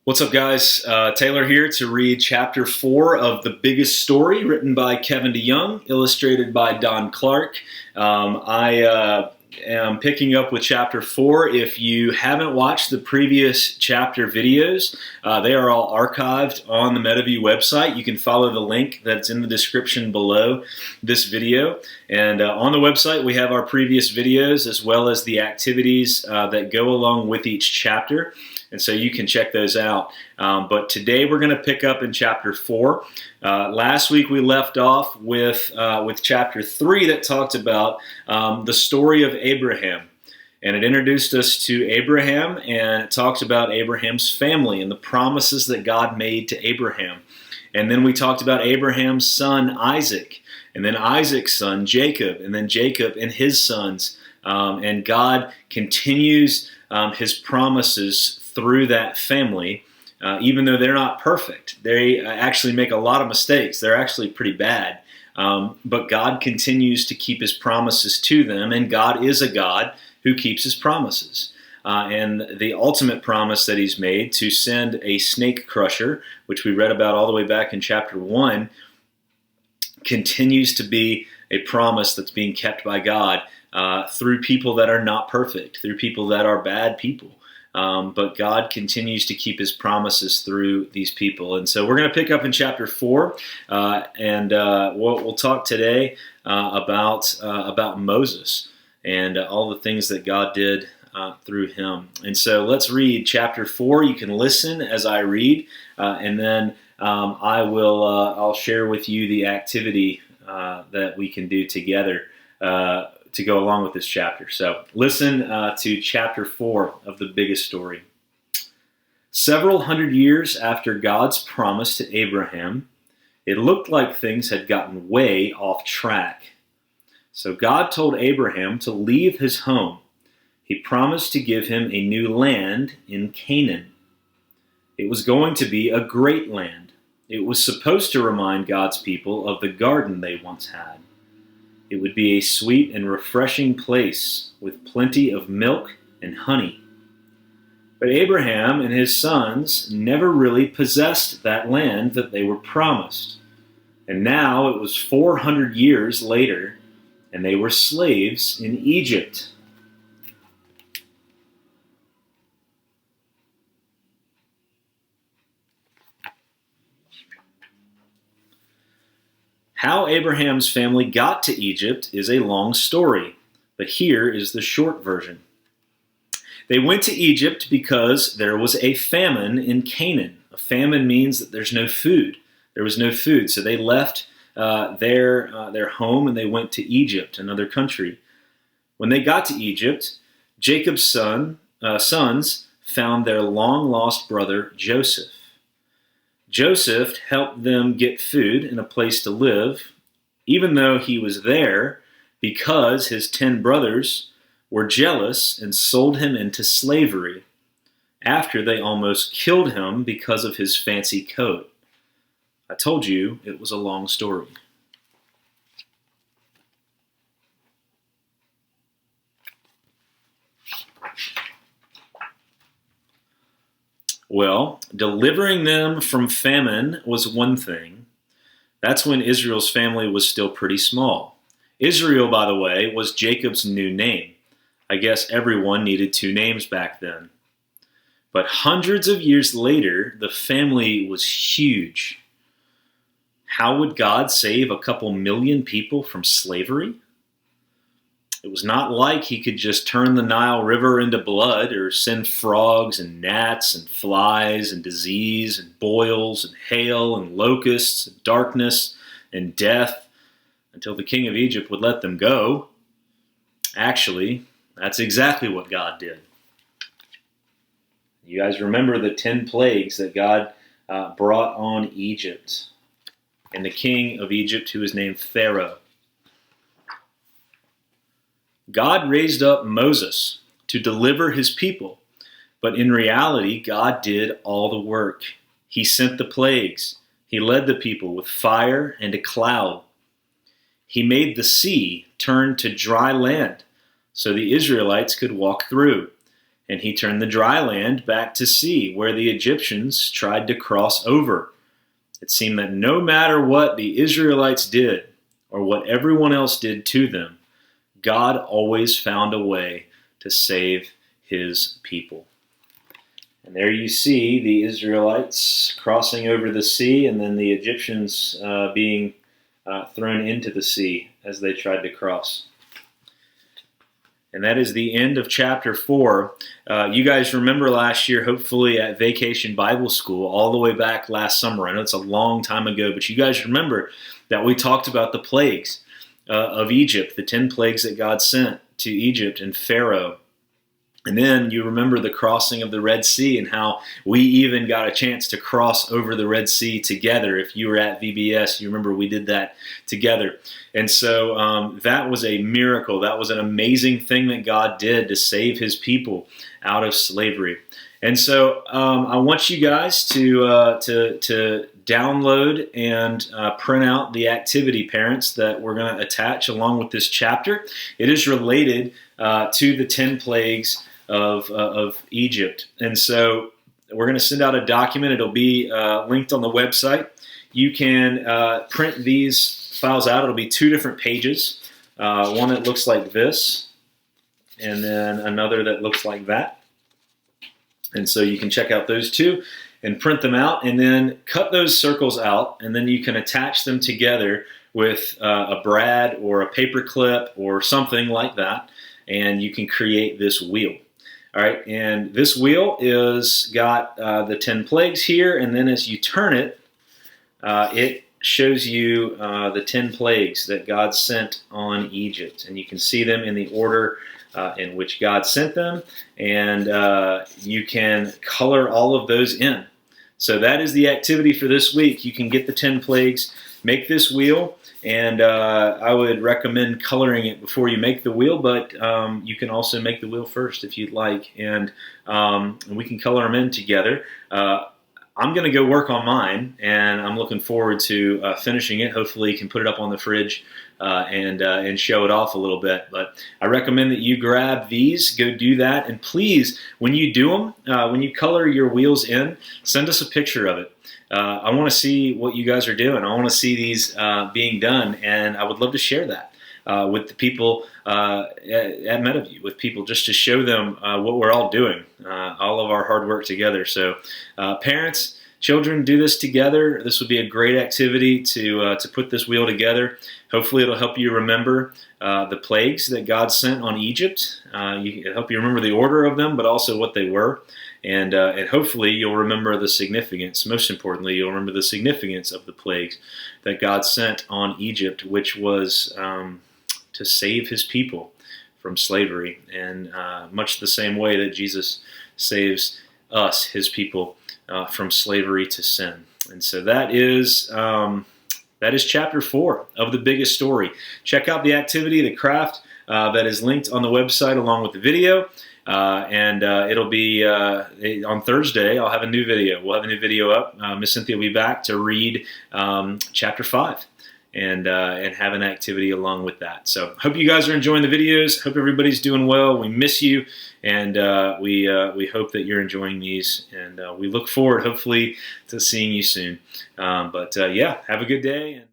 What's up, guys? Taylor here to read chapter 4 of The Biggest Story, written by Kevin DeYoung, illustrated by Don Clark. I am picking up with chapter 4. If you haven't watched the previous chapter videos, they are all archived on the MetaView website. You can follow the link that's in the description below this video. And on the website, we have our previous videos as well as the activities that go along with each chapter. And so you can check those out. But today we're going to pick up in chapter 4. Last week we left off with chapter 3 that talked about the story of Abraham. And it introduced us to Abraham, and it talked about Abraham's family and the promises that God made to Abraham. And then we talked about Abraham's son Isaac, and then Isaac's son Jacob, and then Jacob and his sons. And God continues his promises through that family, even though they're not perfect. They actually make a lot of mistakes. They're actually pretty bad. But God continues to keep his promises to them, and God is a God who keeps his promises. And the ultimate promise that he's made to send a snake crusher, which we read about all the way back in chapter 1, continues to be a promise that's being kept by God through people that are not perfect, through people that are bad people. But God continues to keep his promises through these people. And so we're going to pick up in chapter 4, and we'll talk today about Moses and all the things that God did through him. And so let's read chapter 4. You can listen as I read, and then I'll share with you the activity that we can do together to go along with this chapter. So listen to chapter 4 of The Biggest Story. Several hundred years after God's promise to Abraham, it looked like things had gotten way off track. So God told Abraham to leave his home. He promised to give him a new land in Canaan. It was going to be a great land. It was supposed to remind God's people of the garden they once had. It would be a sweet and refreshing place with plenty of milk and honey. But Abraham and his sons never really possessed that land that they were promised. And now it was 400 years later, and they were slaves in Egypt. How Abraham's family got to Egypt is a long story, but here is the short version. They went to Egypt because there was a famine in Canaan. A famine means that there's no food. There was no food, so they left their home and they went to Egypt, another country. When they got to Egypt, Jacob's sons found their long-lost brother Joseph. Joseph helped them get food and a place to live, even though he was there because his 10 brothers were jealous and sold him into slavery after they almost killed him because of his fancy coat. I told you it was a long story. Well, delivering them from famine was one thing. That's when Israel's family was still pretty small. Israel, by the way, was Jacob's new name. I guess everyone needed 2 names back then. But hundreds of years later, the family was huge. How would God save a couple million people from slavery? It was not like he could just turn the Nile River into blood or send frogs and gnats and flies and disease and boils and hail and locusts and darkness and death until the king of Egypt would let them go. Actually, that's exactly what God did. You guys remember the 10 plagues that God brought on Egypt and the king of Egypt who was named Pharaoh. God raised up Moses to deliver his people, but in reality, God did all the work. He sent the plagues. He led the people with fire and a cloud. He made the sea turn to dry land so the Israelites could walk through. and he turned the dry land back to sea, where the Egyptians tried to cross over. It seemed that no matter what the Israelites did, or what everyone else did to them, God always found a way to save his people. And there you see the Israelites crossing over the sea, and then the Egyptians being thrown into the sea as they tried to cross. And that is the end of chapter 4. You guys remember last year, hopefully at Vacation Bible School, all the way back last summer. I know it's a long time ago, but you guys remember that we talked about the plagues of Egypt, the 10 plagues that God sent to Egypt and Pharaoh. And then you remember the crossing of the Red Sea and how we even got a chance to cross over the Red Sea together. If you were at VBS, you remember we did that together. And so that was a miracle. That was an amazing thing that God did to save his people out of slavery. And so I want you guys to download and print out the activity, parents, that we're going to attach along with this chapter. It is related to the 10 plagues of Egypt. And so we're going to send out a document. It'll be linked on the website. You can print these files out. It'll be 2 different pages. One that looks like this, and then another that looks like that. And so you can check out those 2 and print them out, and then cut those circles out, and then you can attach them together with a brad or a paper clip or something like that, and you can create this wheel. All right, and this wheel is got the 10 plagues here, and then as you turn it, it shows you the 10 plagues that God sent on Egypt, and you can see them in the order in which God sent them, and you can color all of those in. So that is the activity for this week. You can get the 10 plagues, make this wheel, and I would recommend coloring it before you make the wheel, but you can also make the wheel first if you'd like, and we can color them in together. I'm going to go work on mine, and I'm looking forward to finishing it. Hopefully you can put it up on the fridge and show it off a little bit. But I recommend that you grab these, go do that, and please, when you do them, when you color your wheels in, send us a picture of it. I want to see what you guys are doing. I want to see these being done, and I would love to share that with the people at Mrpc, with people, just to show them what we're all doing, all of our hard work together. So parents, children, do this together. This would be a great activity to put this wheel together. Hopefully it'll help you remember the plagues that God sent on Egypt. It'll help you remember the order of them, but also what they were. And hopefully you'll remember the significance. Most importantly, you'll remember the significance of the plagues that God sent on Egypt, which was to save his people from slavery, and much the same way that Jesus saves us, his people, from slavery to sin. And so that is chapter 4 of The Biggest Story. Check out the activity, the craft, that is linked on the website along with the video. And it'll be on Thursday. I'll have a new video. We'll have a new video up. Miss Cynthia will be back to read chapter 5 and have an activity along with that. So hope you guys are enjoying the videos. Hope everybody's doing well. We miss you, and we hope that you're enjoying these, and we look forward, hopefully, to seeing you soon. Yeah, have a good day.